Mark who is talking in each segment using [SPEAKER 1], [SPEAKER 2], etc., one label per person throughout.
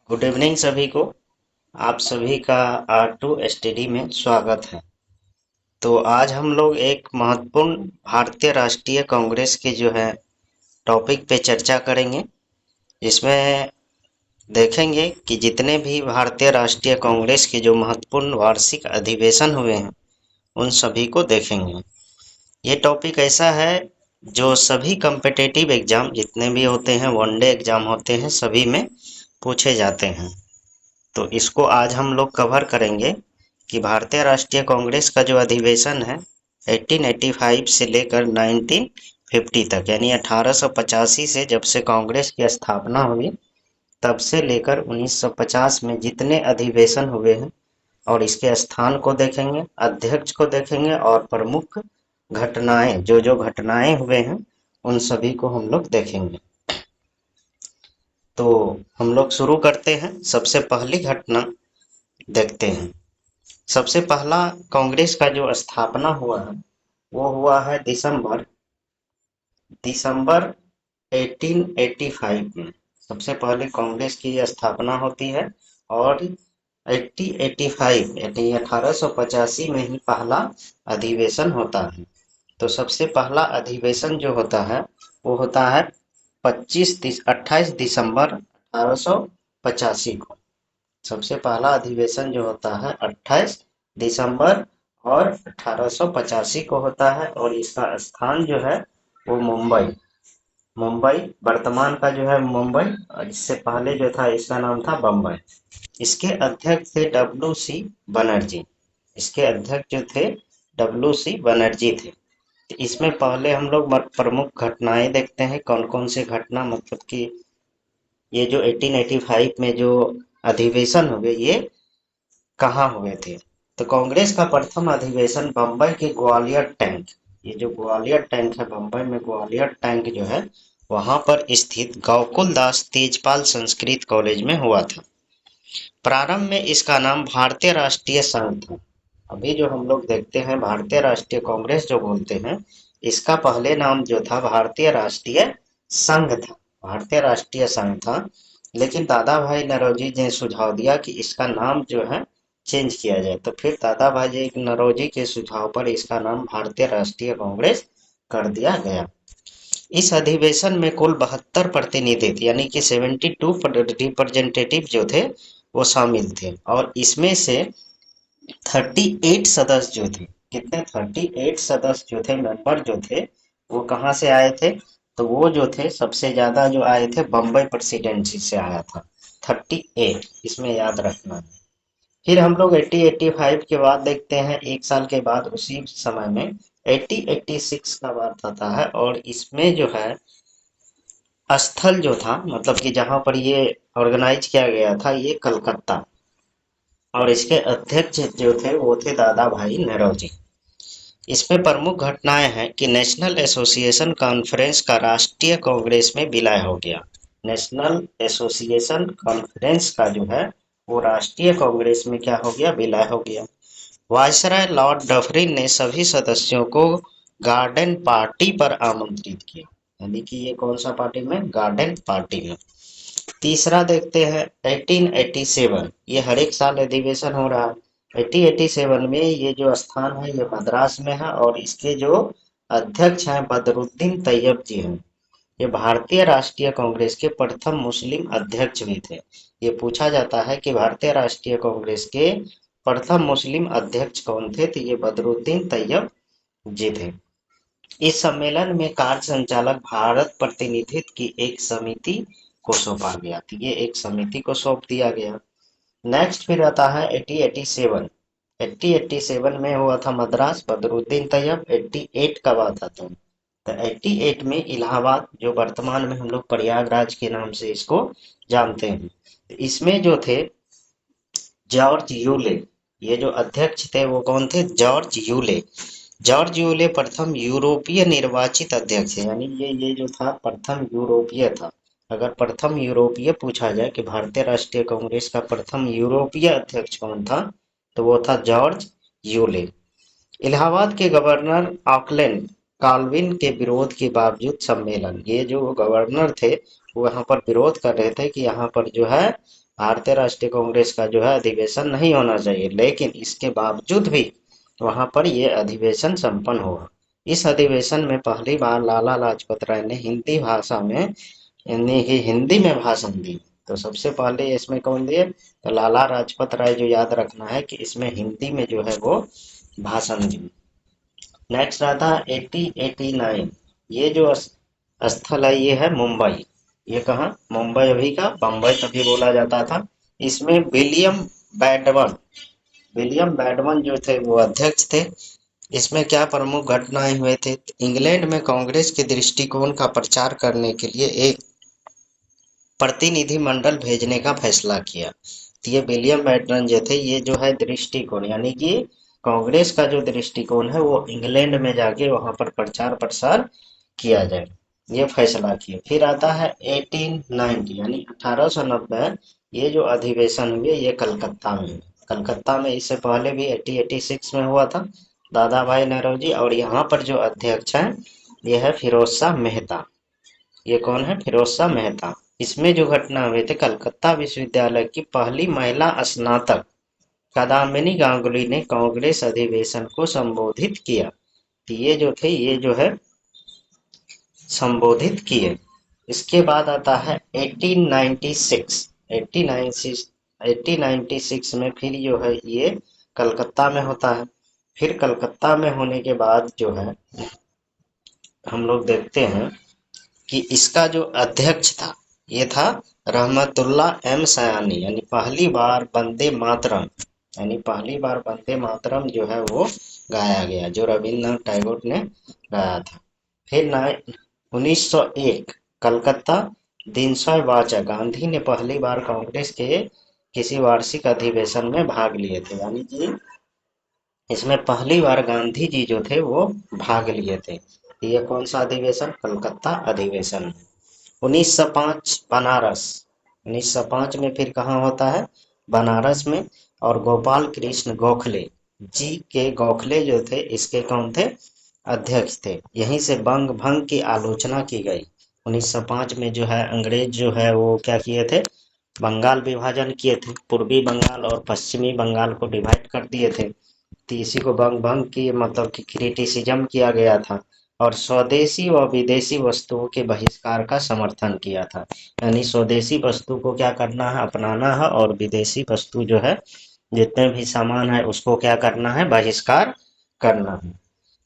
[SPEAKER 1] Good evening सभी को। आप सभी का R2 स्टडी में स्वागत है। तो आज हम लोग एक महत्वपूर्ण भारतीय राष्ट्रीय कांग्रेस के जो है टॉपिक पे चर्चा करेंगे। इसमें देखेंगे कि जितने भी भारतीय राष्ट्रीय कांग्रेस के जो महत्वपूर्ण वार्षिक अधिवेशन हुए हैं उन सभी को देखेंगे। ये टॉपिक ऐसा है जो सभी कम्पिटिटिव एग्जाम जितने भी होते हैं, वनडे एग्जाम होते हैं, सभी में पूछे जाते हैं। तो इसको आज हम लोग कवर करेंगे कि भारतीय राष्ट्रीय कांग्रेस का जो अधिवेशन है 1885 से लेकर 1950 तक, यानी 1885 से जब से कांग्रेस की स्थापना हुई तब से लेकर 1950 में जितने अधिवेशन हुए हैं और इसके स्थान को देखेंगे, अध्यक्ष को देखेंगे और प्रमुख घटनाएं जो जो घटनाएं हुए हैं उन सभी को हम लोग देखेंगे। तो हम लोग शुरू करते हैं। सबसे पहली घटना देखते हैं। सबसे पहला कांग्रेस का जो स्थापना हुआ है वो हुआ है दिसंबर दिसंबर 1885 में। सबसे पहले कांग्रेस की स्थापना होती है और 1885 यानी 1885 में ही पहला अधिवेशन होता है। तो सबसे पहला अधिवेशन जो होता है वो होता है 28 दिसंबर 1885 को। सबसे पहला अधिवेशन जो होता है 28 दिसंबर और 1885 को होता है और इसका स्थान जो है वो मुंबई मुंबई वर्तमान का जो है मुंबई, और इससे पहले जो था इसका नाम था बम्बई। इसके अध्यक्ष थे बनर्जी। इसके अध्यक्ष जो थे बनर्जी थे। तो इसमें पहले हम लोग प्रमुख घटनाएं देखते हैं, कौन कौन से घटना, मतलब कि ये जो 1885 में जो अधिवेशन हुए ये कहाँ हुए थे। तो कांग्रेस का प्रथम अधिवेशन बम्बई के ग्वालियर टैंक, ये जो ग्वालियर टैंक है बम्बई में, ग्वालियर टैंक जो है वहां पर स्थित गोकुल दास तेजपाल संस्कृत कॉलेज में हुआ था। प्रारंभ में इसका नाम भारतीय राष्ट्रीय संघ था। अभी जो हम लोग देखते हैं भारतीय राष्ट्रीय कांग्रेस जो बोलते हैं, इसका पहले नाम जो था भारतीय राष्ट्रीय संघ था। भारतीय राष्ट्रीय संघ था, लेकिन दादा भाई नौरोजी ने सुझाव दिया कि इसका नाम जो है चेंज किया जाए। तो फिर दादा भाई नौरोजी के सुझाव पर इसका नाम भारतीय राष्ट्रीय कांग्रेस कर दिया गया। इस अधिवेशन में कुल 72 प्रतिनिधि थे, यानी कि 72 रिप्रेजेंटेटिव जो थे वो शामिल थे और इसमें से 38 सदस्य जो थे, कितने, 38 सदस्य जो थे, मेंबर जो थे, वो कहाँ से आए थे। तो वो जो थे सबसे ज्यादा जो आए थे बम्बई प्रेसिडेंसी से आया था, 38, इसमें याद रखना है। फिर हम लोग 8085 के बाद देखते हैं, एक साल के बाद उसी समय में 8086 का बात आता है और इसमें जो है स्थल जो था, मतलब कि जहां पर ये ऑर्गेनाइज किया गया था, ये कलकत्ता, और इसके अध्यक्ष जो थे वो थे दादा भाई नौरोजी। इसमें प्रमुख घटनाएं हैं कि नेशनल एसोसिएशन कॉन्फ्रेंस का राष्ट्रीय कांग्रेस में विलय हो गया। नेशनल एसोसिएशन कॉन्फ्रेंस का जो है वो राष्ट्रीय कांग्रेस में क्या हो गया, विलय हो गया। वायसराय लॉर्ड डफरिन ने सभी सदस्यों को गार्डन पार्टी पर आमंत्रित किया, यानी कि ये कौन सा पार्टी में, गार्डन पार्टी में। तीसरा देखते हैं 1887, ये हर एक साल अधिवेशन हो रहा है। 1887 में ये जो स्थान है ये मद्रास में है और इसके जो अध्यक्ष हैं बदरुद्दीन तैयब जी हैं। ये भारतीय राष्ट्रीय कांग्रेस के प्रथम मुस्लिम अध्यक्ष भी थे। ये पूछा जाता है कि भारतीय राष्ट्रीय कांग्रेस के प्रथम मुस्लिम अध्यक्ष कौन थे, तो ये बदरुद्दीन तैयब जी थे। इस सम्मेलन में कार्य संचालक भारत प्रतिनिधित्व की एक समिति को सौंपा गया, तो ये एक समिति को सौंप दिया गया। नेक्स्ट फिर आता है 8087। 8087 में हुआ था मद्रास, बदरुद्दीन तैयब। 88 का बात आता है, तो 88 में इलाहाबाद, जो वर्तमान में हम लोग प्रयागराज के नाम से इसको जानते हैं, तो इसमें जो थे जॉर्ज यूले, ये जो अध्यक्ष थे वो कौन थे, जॉर्ज यूले। जॉर्ज यूले प्रथम यूरोपीय निर्वाचित अध्यक्ष है, यानी ये जो था प्रथम यूरोपीय था। अगर प्रथम यूरोपीय पूछा जाए कि भारतीय राष्ट्रीय कांग्रेस का प्रथम यूरोपीय अध्यक्ष कौन था, तो वो था जॉर्ज यूले। इलाहाबाद के गवर्नर ऑकलैंड काल्विन के विरोध के बावजूद सम्मेलन, ये जो गवर्नर थे वो यहाँ पर विरोध कर रहे थे कि यहाँ पर जो है भारतीय राष्ट्रीय कांग्रेस का जो है अधिवेशन नहीं होना चाहिए, लेकिन इसके बावजूद भी वहां पर ये अधिवेशन संपन्न हुआ। इस अधिवेशन में पहली बार लाला लाजपत राय ने हिंदी भाषा में, यानी कि हिंदी में भाषण दी। तो सबसे पहले इसमें कौन दिए, तो लाला लाजपत राय, जो याद रखना है कि इसमें हिंदी में जो है वो भाषण दी। नेक्स्ट आता है 1889। ये जो स्थल है ये है मुंबई। ये कहाँ, मुंबई अभी का बम्बई तभी बोला जाता था। इसमें विलियम बैडमन जो थे वो अध्यक्ष थे। इसमें क्या प्रमुख घटनाएं हुए थे, तो इंग्लैंड में कांग्रेस के दृष्टिकोण का प्रचार करने के लिए एक प्रतिनिधि मंडल भेजने का फैसला किया। तो ये विलियम बैटन जो थे, ये जो है दृष्टिकोण, यानी कि कांग्रेस का जो दृष्टिकोण है वो इंग्लैंड में जाके वहां पर प्रचार प्रसार किया जाए, ये फैसला किया। फिर आता है 1890 यानी 1890। ये जो अधिवेशन हुए ये कलकत्ता में हुए। कलकत्ता में इससे पहले भी 1886 में हुआ था, दादा भाई नौरोजी। और यहाँ पर जो अध्यक्ष है ये है फिरोज शाह मेहता। ये कौन है, फिरोज शाह मेहता। इसमें जो घटना हुए थे, कलकत्ता विश्वविद्यालय की पहली महिला स्नातक कादाम्बिनी गांगुली ने कांग्रेस अधिवेशन को संबोधित किया। तो ये जो थे ये जो है संबोधित किए। इसके बाद आता है 1896। 1896 में फिर जो है ये कलकत्ता में होता है। फिर कलकत्ता में होने के बाद जो है हम लोग देखते हैं कि इसका जो अध्यक्ष था ये था रहमतुल्ला एम सयानी। यानी पहली बार वंदे मातरम, यानी पहली बार वंदे मातरम जो है वो गाया गया, जो रविन्द्रनाथ टैगोर ने गाया था। फिर 1901 कलकत्ता दिनशय वाचा, गांधी ने पहली बार कांग्रेस के किसी वार्षिक अधिवेशन में भाग लिए थे, यानी कि इसमें पहली बार गांधी जी जो थे वो भाग लिए थे। ये कौन सा अधिवेशन, कलकत्ता अधिवेशन। 1905 बनारस। 1905 में फिर कहाँ होता है, बनारस में। और गोपाल कृष्ण गोखले जी के, गोखले जो थे इसके कौन थे, अध्यक्ष थे। यहीं से बंग भंग की आलोचना की गई। 1905 में जो है अंग्रेज जो है वो क्या किए थे, बंगाल विभाजन किए थे, पूर्वी बंगाल और पश्चिमी बंगाल को डिवाइड कर दिए थे। तो इसी को बंग भंग की मतलब कि क्रिटिसिज्म किया गया था। और स्वदेशी व विदेशी वस्तुओं के बहिष्कार का समर्थन किया था। यानी स्वदेशी वस्तु को क्या करना है, अपनाना है, और विदेशी वस्तु जो है जितने भी सामान है उसको क्या करना है, बहिष्कार करना है।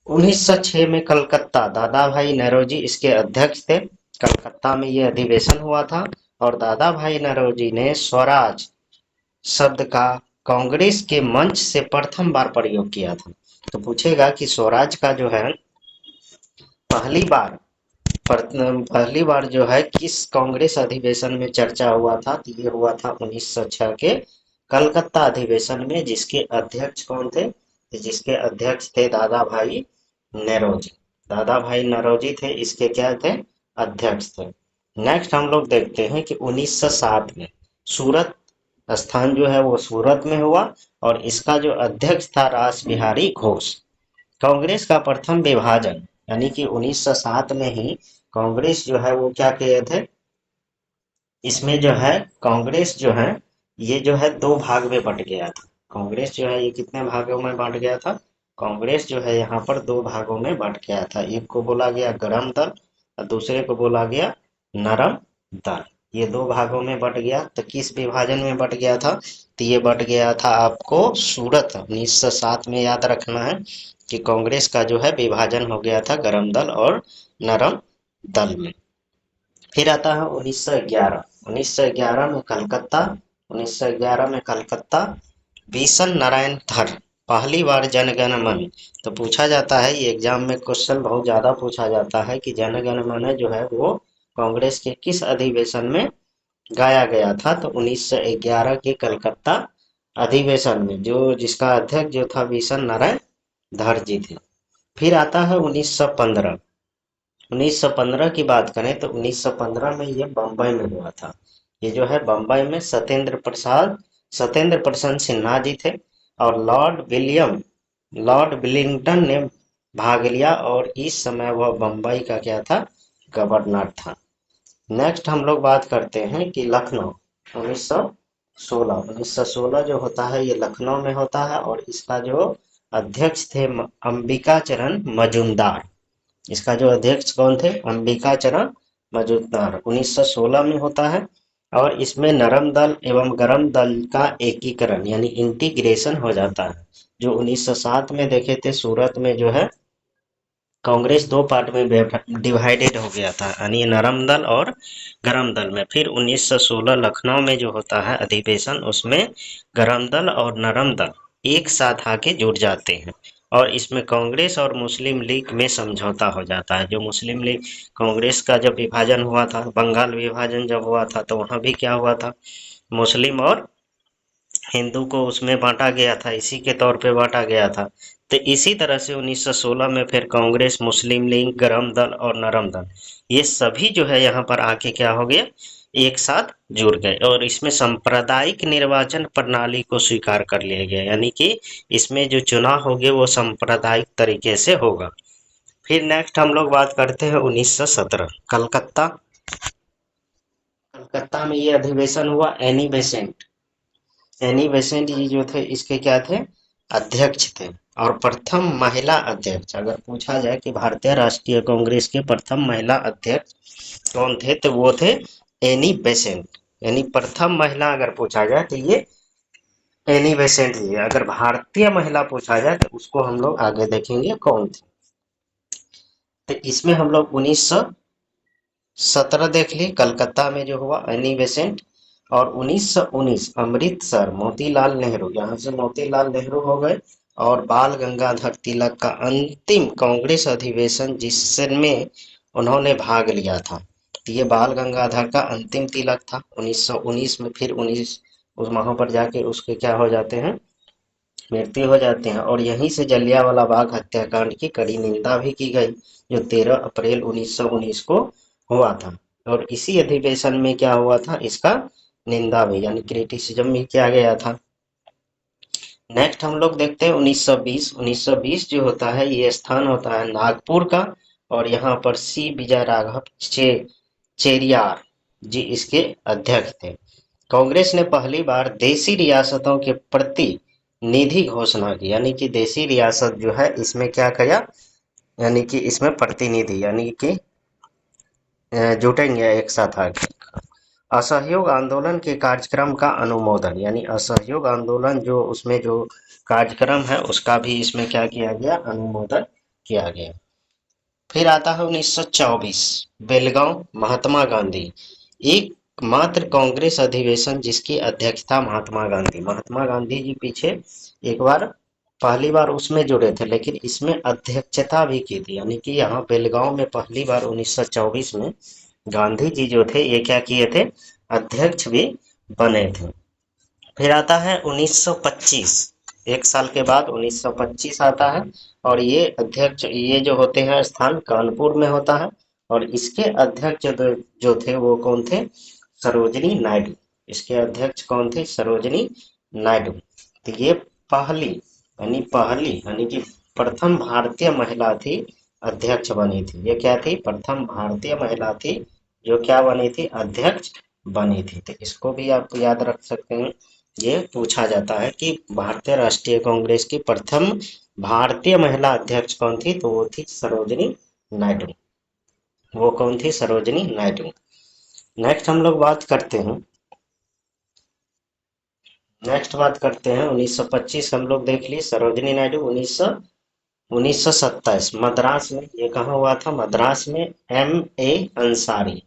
[SPEAKER 1] 1906 में कलकत्ता, दादा भाई नौरोजी इसके अध्यक्ष थे। कलकत्ता में ये अधिवेशन हुआ था। और दादा भाई नौरोजी ने स्वराज शब्द का कांग्रेस के मंच से प्रथम बार प्रयोग किया था। तो पूछेगा कि स्वराज का जो है पहली बार पहली बार जो है किस कांग्रेस अधिवेशन में चर्चा हुआ था, तो ये हुआ था 1906 के कलकत्ता अधिवेशन में, जिसके अध्यक्ष कौन थे, तो जिसके अध्यक्ष थे दादा भाई नौरोजी। दादा भाई नौरोजी थे इसके क्या थे, अध्यक्ष थे। नेक्स्ट हम लोग देखते हैं कि 1907 में सूरत स्थान जो है वो सूरत में हुआ। और इसका जो अध्यक्ष था रास बिहारी घोष। कांग्रेस का प्रथम विभाजन, यानी कि 1907 में ही कांग्रेस जो है वो क्या किए थे, इसमें जो है कांग्रेस जो है ये जो है दो भाग में बट गया था। कांग्रेस जो है ये कितने भागों में बांट गया था, कांग्रेस जो है यहाँ पर दो भागों में बट गया था। एक को बोला गया गरम दल और दूसरे को बोला गया नरम दल। ये दो भागों में बट गया। तो किस विभाजन में बट गया था, तो ये बट गया था आपको सूरत 1907 में। याद रखना है कि कांग्रेस का जो है विभाजन हो गया था गरम दल और नरम दल में। फिर आता है 1911। 1911 में कलकत्ता, 1911 में कलकत्ता बीसन नारायण धर पहली बार जनगण मन। तो पूछा जाता है, ये एग्जाम में क्वेश्चन बहुत ज्यादा पूछा जाता है कि जनगण मन जो है वो कांग्रेस के किस अधिवेशन में गाया गया था। तो 1911 के कलकत्ता अधिवेशन में, जो जिसका अध्यक्ष जो था बीसन नारायण धर जी थे। फिर आता है 1915। 1915 की बात करें तो 1915 में ये बम्बई में हुआ था। ये जो है बम्बई में सत्येंद्र प्रसाद सिन्हा जी थे। और लॉर्ड विलिंगटन ने भाग लिया। और इस समय वह बम्बई का क्या था, गवर्नर था। नेक्स्ट हम लोग बात करते हैं कि लखनऊ 1915 1916 जो होता है ये लखनऊ में होता है, और इसका जो अध्यक्ष थे अंबिका चरण मजूमदार। इसका जो अध्यक्ष कौन थे? अंबिका चरण मजूमदार। 1916 में होता है, और इसमें नरम दल एवं गरम दल का एकीकरण यानी इंटीग्रेशन हो जाता है। जो 1907 में देखे थे सूरत में जो है कांग्रेस दो पार्ट में डिवाइडेड हो गया था, यानी नरम दल और गरम दल में। फिर 1916 लखनऊ में जो होता है अधिवेशन, उसमें गरम दल और नरम दल एक साथ आके जुड़ जाते हैं, और इसमें कांग्रेस और मुस्लिम लीग में समझौता हो जाता है। जो मुस्लिम लीग कांग्रेस का जब विभाजन हुआ था, बंगाल विभाजन जब हुआ था, तो वहां भी क्या हुआ था, मुस्लिम और हिंदू को उसमें बांटा गया था, इसी के तौर पे बांटा गया था। तो इसी तरह से 1916 में फिर कांग्रेस, मुस्लिम लीग, गरम दल और नरम दल ये सभी जो है यहाँ पर आके क्या हो गया, एक साथ जुड़ गए, और इसमें सांप्रदायिक निर्वाचन प्रणाली को स्वीकार कर लिया गया, यानी कि इसमें जो चुनाव होंगे वो सांप्रदायिक तरीके से होगा। फिर नेक्स्ट हम लोग बात करते हैं 1917 कलकत्ता। कलकत्ता में ये अधिवेशन हुआ। एनी बेसेंट जी जो थे इसके क्या थे, अध्यक्ष थे, और प्रथम महिला अध्यक्ष। अगर पूछा जाए कि भारतीय राष्ट्रीय कांग्रेस के प्रथम महिला अध्यक्ष कौन थे, तो वो थे एनी बेसेंट। यानी प्रथम महिला अगर पूछा जाए तो ये एनी बेसेंट जी है। अगर भारतीय महिला पूछा जाए तो उसको हम लोग आगे देखेंगे कौन थी। तो इसमें हम लोग 1917 देख लिए कलकत्ता में जो हुआ एनी बेसेंट, और 1919 अमृतसर मोतीलाल नेहरू, यहाँ से मोतीलाल नेहरू हो गए, और बाल गंगाधर तिलक का अंतिम कांग्रेस अधिवेशन जिसमें उन्होंने भाग लिया था। तो ये बाल गंगाधर का अंतिम तिलक था 1919 में। फिर 19 उस वहां पर जाके उसके क्या हो जाते हैं, मृत्यु हो जाते हैं, और यहीं से जलियांवाला बाग हत्याकांड की कड़ी निंदा भी की गई, जो 13 अप्रैल 1919 को हुआ था। और इसी अधिवेशन में क्या हुआ था, इसका निंदा भी यानी क्रिटिसिज्म भी किया गया था। नेक्स्ट हम लोग देखते हैं 1920। 1920 जो होता है ये स्थान होता है नागपुर का, और यहाँ पर सी विजय राघव चेरियार जी इसके अध्यक्ष थे। कांग्रेस ने पहली बार देशी रियासतों के प्रति निधि घोषणा की, यानी कि देशी रियासत जो है इसमें क्या किया, यानी कि इसमें प्रतिनिधि यानी कि जुटेंगे एक साथ आके। असहयोग आंदोलन के कार्यक्रम का अनुमोदन, यानी असहयोग आंदोलन जो उसमें जो कार्यक्रम है उसका भी इसमें क्या किया गया, अनुमोदन किया गया। फिर आता है 1924 बेलगांव महात्मा गांधी, एकमात्र कांग्रेस अधिवेशन जिसकी अध्यक्षता महात्मा गांधी जी पीछे एक बार पहली बार उसमें जुड़े थे, लेकिन इसमें अध्यक्षता भी की थी, यानी कि यहाँ बेलगांव में पहली बार 1924 में गांधी जी जो थे ये क्या किए थे, अध्यक्ष भी बने थे। फिर आता है 1925, एक साल के बाद 1925 आता है, और ये अध्यक्ष ये जो होते हैं स्थान कानपुर में होता है, और इसके अध्यक्ष जो थे वो कौन थे, सरोजनी नायडू। इसके अध्यक्ष कौन थे, सरोजनी नायडू। तो ये पहली यानी कि प्रथम भारतीय महिला थी, अध्यक्ष बनी थी। ये क्या थी, प्रथम भारतीय महिला थी जो क्या बनी थी, अध्यक्ष बनी थी। तो इसको भी आप याद रख सकते हैं। ये पूछा जाता है कि भारतीय राष्ट्रीय कांग्रेस की प्रथम भारतीय महिला अध्यक्ष कौन थी, तो वो थी सरोजनी नायडू। वो कौन थी, सरोजनी नायडू। नेक्स्ट हम लोग बात करते हैं, नेक्स्ट बात करते हैं 1925 हम लोग देख लिए सरोजनी नायडू। 1927 मद्रास में, ये कहाँ हुआ था, मद्रास में। एम ए अंसारी,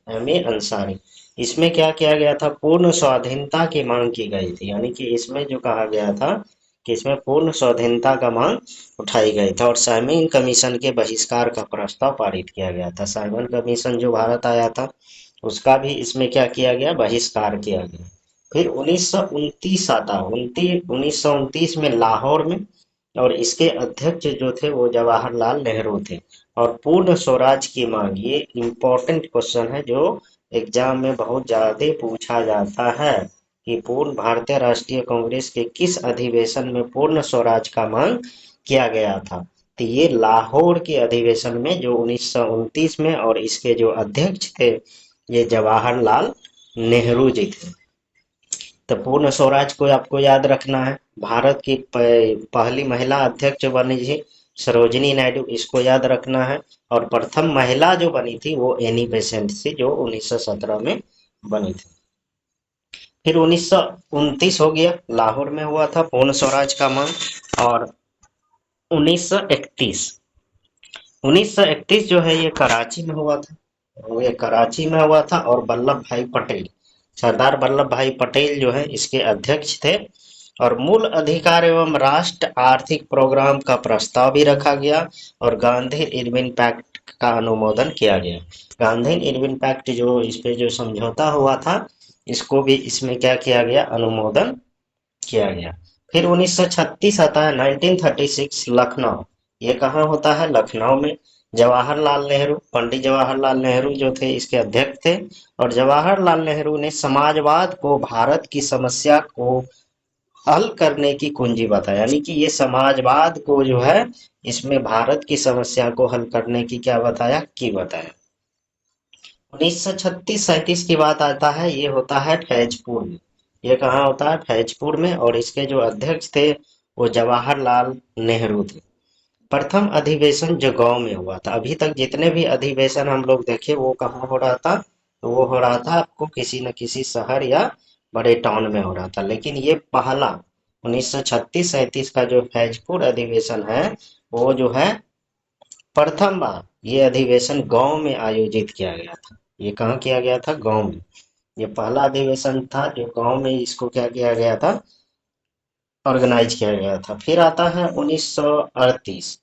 [SPEAKER 1] इसमें क्या किया गया था, पूर्ण स्वाधीनता की मांग की गई थी, यानी कि इसमें जो कहा गया था कि इसमें पूर्ण स्वाधीनता का मांग उठाई गई था, और साइमन कमीशन के बहिष्कार का प्रस्ताव पारित किया गया था। साइमन कमीशन जो भारत आया था उसका भी इसमें क्या किया गया, बहिष्कार किया गया। फिर 1929 आता, 1929 में लाहौर में, और इसके अध्यक्ष जो थे वो जवाहरलाल नेहरू थे। और पूर्ण स्वराज की मांग, ये इम्पोर्टेंट क्वेश्चन है जो एग्जाम में बहुत ज्यादा पूछा जाता है कि पूर्ण भारतीय राष्ट्रीय कांग्रेस के किस अधिवेशन में पूर्ण स्वराज का मांग किया गया था। तो ये लाहौर के अधिवेशन में जो 1929 में, और इसके जो अध्यक्ष थे ये जवाहरलाल नेहरू जी थे। तो पूर्ण स्वराज को आपको याद रखना है। भारत की पहली महिला अध्यक्ष बनी थी सरोजिनी नायडू, इसको याद रखना है। और प्रथम महिला जो बनी थी वो एनी बेसेंट थी, जो 1917 में बनी थी। फिर 1929 हो गया, लाहौर में हुआ था पूर्ण स्वराज का मांग। और 1931 1931 जो है ये कराची में हुआ था। ये कराची में हुआ था और वल्लभ भाई पटेल, सरदार वल्लभ भाई पटेल जो है इसके अध्यक्ष थे। और मूल अधिकार एवं राष्ट्र आर्थिक प्रोग्राम का प्रस्ताव भी रखा गया और गांधी इरविन पैक्ट का अनुमोदन किया गया। गांधी इरविन पैक्ट जो इस पे जो समझौता हुआ था, इसको भी इसमें क्या किया गया, अनुमोदन किया गया। फिर 1936 आता है, 1936 लखनऊ। ये कहाँ होता है, लखनऊ में। जवाहरलाल नेहरू, पंडित जवाहरलाल नेहरू जो थे इसके अध्यक्ष थे। और जवाहरलाल नेहरू ने समाजवाद को भारत की समस्या को हल करने की कुंजी बताया, यानी कि ये समाजवाद को जो है इसमें भारत की समस्या को हल करने की क्या बताया, की बताया। 1936-37 की बात आता है, ये होता है फैजपुर में। ये कहाँ होता है, फैजपुर में। और इसके जो अध्यक्ष थे वो जवाहरलाल नेहरू थे। प्रथम अधिवेशन जो गांव में हुआ था, अभी तक जितने भी अधिवेशन हम लोग देखे वो कहाँ हो रहा था, तो वो हो रहा था आपको किसी न किसी शहर या बड़े टाउन में हो रहा था। लेकिन ये पहला 1936-37 का जो फैजपुर अधिवेशन है, वो जो है प्रथम बार ये अधिवेशन गांव में आयोजित किया गया था। ये कहाँ किया गया था, गांव में। ये पहला अधिवेशन था जो गांव में इसको क्या किया गया था, ऑर्गेनाइज किया गया था। फिर आता है 1938।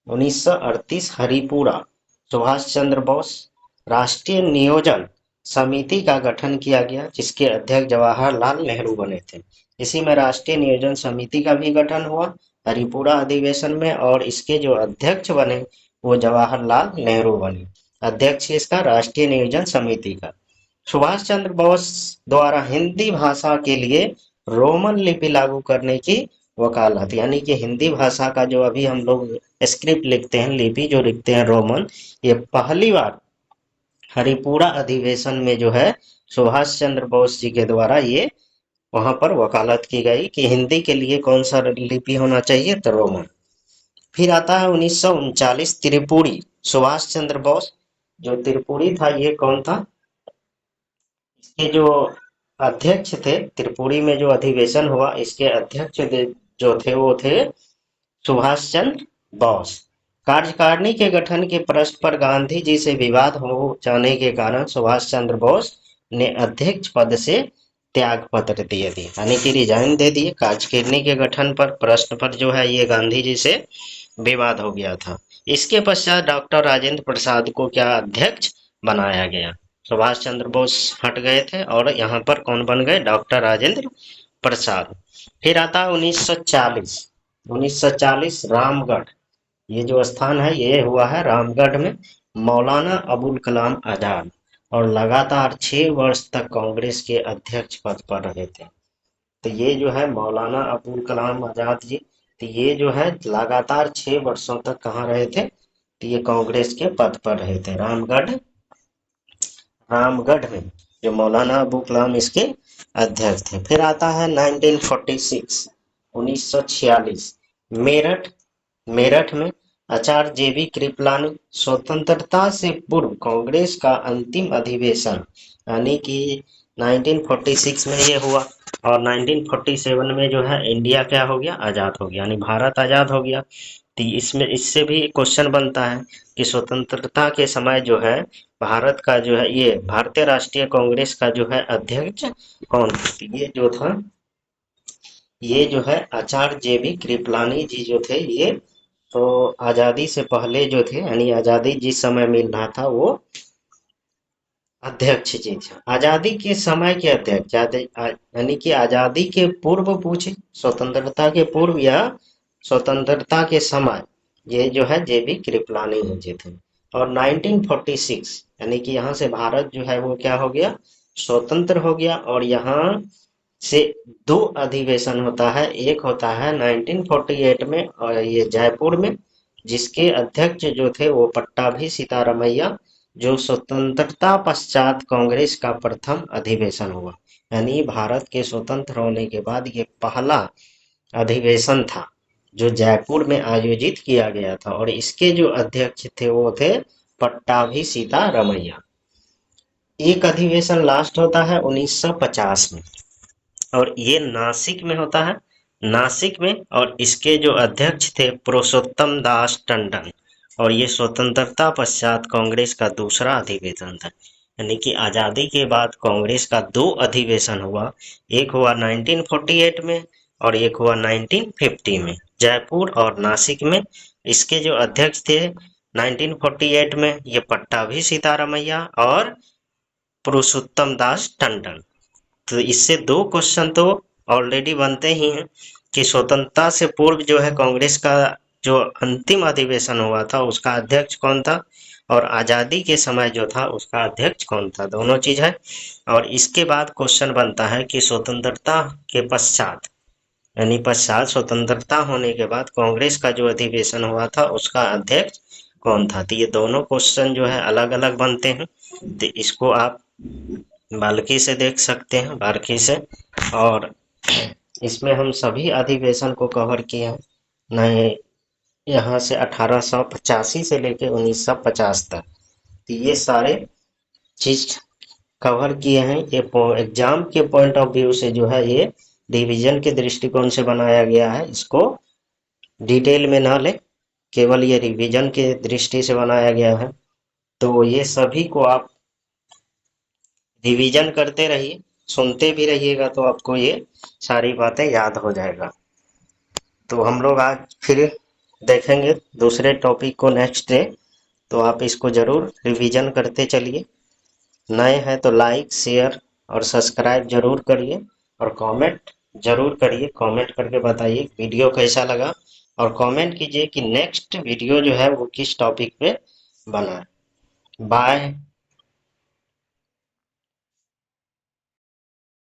[SPEAKER 1] 1938 हरिपुरा, सुभाष चंद्र बोस राष्ट्रीय नियोजन समिति का गठन किया गया, जिसके अध्यक्ष जवाहरलाल नेहरू बने थे। इसी में राष्ट्रीय नियोजन समिति का भी गठन हुआ हरिपुरा अधिवेशन में, और इसके जो अध्यक्ष बने वो जवाहरलाल नेहरू बने, अध्यक्ष इसका राष्ट्रीय नियोजन समिति का। सुभाष चंद्र बोस द्वारा हिंदी भाषा के लिए रोमन लिपि लागू करने की वकालत, यानी कि हिंदी भाषा का जो अभी हम लोग स्क्रिप्ट लिखते हैं, लिपि जो लिखते हैं रोमन, ये पहली बार हरिपुरा अधिवेशन में जो है सुभाष चंद्र बोस जी के द्वारा ये वहां पर वकालत की गई कि हिंदी के लिए कौन सा लिपि होना चाहिए, तो रोमन। फिर आता है 1939 त्रिपुरी, सुभाष चंद्र बोस जो त्रिपुरी था, ये कौन था, इसके जो अध्यक्ष थे, त्रिपुरी में जो अधिवेशन हुआ इसके अध्यक्ष जो थे वो थे सुभाष चंद्र बोस। कार्यकारिणी के गठन के प्रश्न पर गांधी जी से विवाद हो जाने के कारण सुभाष चंद्र बोस ने अध्यक्ष पद से त्याग पत्र दिए थे, यानी कि रिजाइन दे दिए। कार्यकारिणी के गठन पर प्रश्न पर जो है ये गांधी जी से विवाद हो गया था। इसके पश्चात डॉक्टर राजेंद्र प्रसाद को क्या अध्यक्ष बनाया गया। सुभाष चंद्र बोस हट गए थे और यहाँ पर कौन बन गए, डॉक्टर राजेंद्र प्रसाद। फिर आता 1940। 1940 रामगढ़, ये जो स्थान है ये हुआ है रामगढ़ में। मौलाना अबुल कलाम आजाद और लगातार 6 वर्ष तक कांग्रेस के अध्यक्ष पद पर रहे थे। तो ये जो है मौलाना अबुल कलाम आजाद जी, तो ये जो है लगातार 6 वर्षों तक कहाँ रहे थे, तो ये कांग्रेस के पद पर रहे थे रामगढ़, रामगढ़ में, जो मौलाना अबू कलाम इसके अध्यक्ष थे। फिर आता है 1946, 1946 मेरठ, मेरठ में आचार्य जेबी कृपलानी। स्वतंत्रता से पूर्व कांग्रेस का अंतिम अधिवेशन, यानी कि 1946 में ये हुआ। और 1947 में जो है इंडिया क्या हो गया, आजाद हो गया, यानी भारत आजाद हो गया। तो इसमें इससे भी क्वेश्चन बनता है कि स्वतंत्रता के समय जो है भारत का जो है ये भारतीय राष्ट्रीय कांग्रेस का जो है अध्यक्ष कौन था, तो ये जो था ये जो है आचार्य जेबी कृपलानी जी जो थे, ये तो आजादी से पहले जो थे, यानी आजादी जिस समय मिल रहा था वो अध्यक्ष जी थे। आजादी के समय के अध्यक्ष, यानी कि आजादी के पूर्व पूछे, स्वतंत्रता के पूर्व या स्वतंत्रता के समय, ये जो है जेबी कृपलानी जी थे। और 1946, यानी कि यहाँ से भारत जो है वो क्या हो गया, स्वतंत्र हो गया। और यहाँ से 2 अधिवेशन होता है, एक होता है 1948 में और ये जयपुर में, जिसके अध्यक्ष जो थे वो पट्टाभी सीतारमैया, जो स्वतंत्रता पश्चात कांग्रेस का प्रथम अधिवेशन हुआ, यानी भारत के स्वतंत्र होने के बाद ये पहला अधिवेशन था जो जयपुर में आयोजित किया गया था, और इसके जो अध्यक्ष थे वो थे पट्टाभी सीतारमैया। एक अधिवेशन लास्ट होता है 1950 में, और ये नासिक में होता है, नासिक में। और इसके जो अध्यक्ष थे पुरुषोत्तम दास टंडन, और ये स्वतंत्रता पश्चात कांग्रेस का दूसरा अधिवेशन था। यानी कि आजादी के बाद कांग्रेस का दो अधिवेशन हुआ, एक हुआ 1948 में और एक हुआ 1950 में, जयपुर और नासिक में। इसके जो अध्यक्ष थे 1948 में ये पट्टाभी सीतारमैया और पुरुषोत्तम दास टंडन। तो इससे दो क्वेश्चन तो ऑलरेडी बनते ही हैं कि स्वतंत्रता से पूर्व जो है कांग्रेस का जो अंतिम अधिवेशन हुआ था उसका अध्यक्ष कौन था, और आजादी के समय जो था उसका अध्यक्ष कौन था, दोनों चीज है। और इसके बाद क्वेश्चन बनता है कि स्वतंत्रता के पश्चात, यानी पश्चात स्वतंत्रता होने के बाद कांग्रेस का जो अधिवेशन हुआ था उसका अध्यक्ष कौन था। तो ये दोनों क्वेश्चन जो है अलग अलग बनते हैं, तो इसको आप बारीकी से देख सकते हैं, बारीकी से। और इसमें हम सभी अधिवेशन को कवर किए हैं, नए यहाँ से 1885 से लेके 1950 तक, तो ये सारे चीज कवर किए हैं। ये एग्जाम के पॉइंट ऑफ व्यू से जो है ये रिवीजन के दृष्टिकोण से बनाया गया है, इसको डिटेल में ना ले, केवल ये रिवीजन के दृष्टि से बनाया गया है। तो ये सभी को आप रिवीजन करते रहिए, सुनते भी रहिएगा तो आपको ये सारी बातें याद हो जाएगा। तो हम लोग आज फिर देखेंगे दूसरे टॉपिक को नेक्स्ट डे, तो आप इसको जरूर रिवीजन करते चलिए। नए हैं तो लाइक शेयर और सब्सक्राइब जरूर करिए, और कमेंट जरूर करिए, कमेंट करके बताइए वीडियो कैसा लगा, और कमेंट कीजिए कि नेक्स्ट वीडियो जो है वो किस टॉपिक पे बना है। बाय।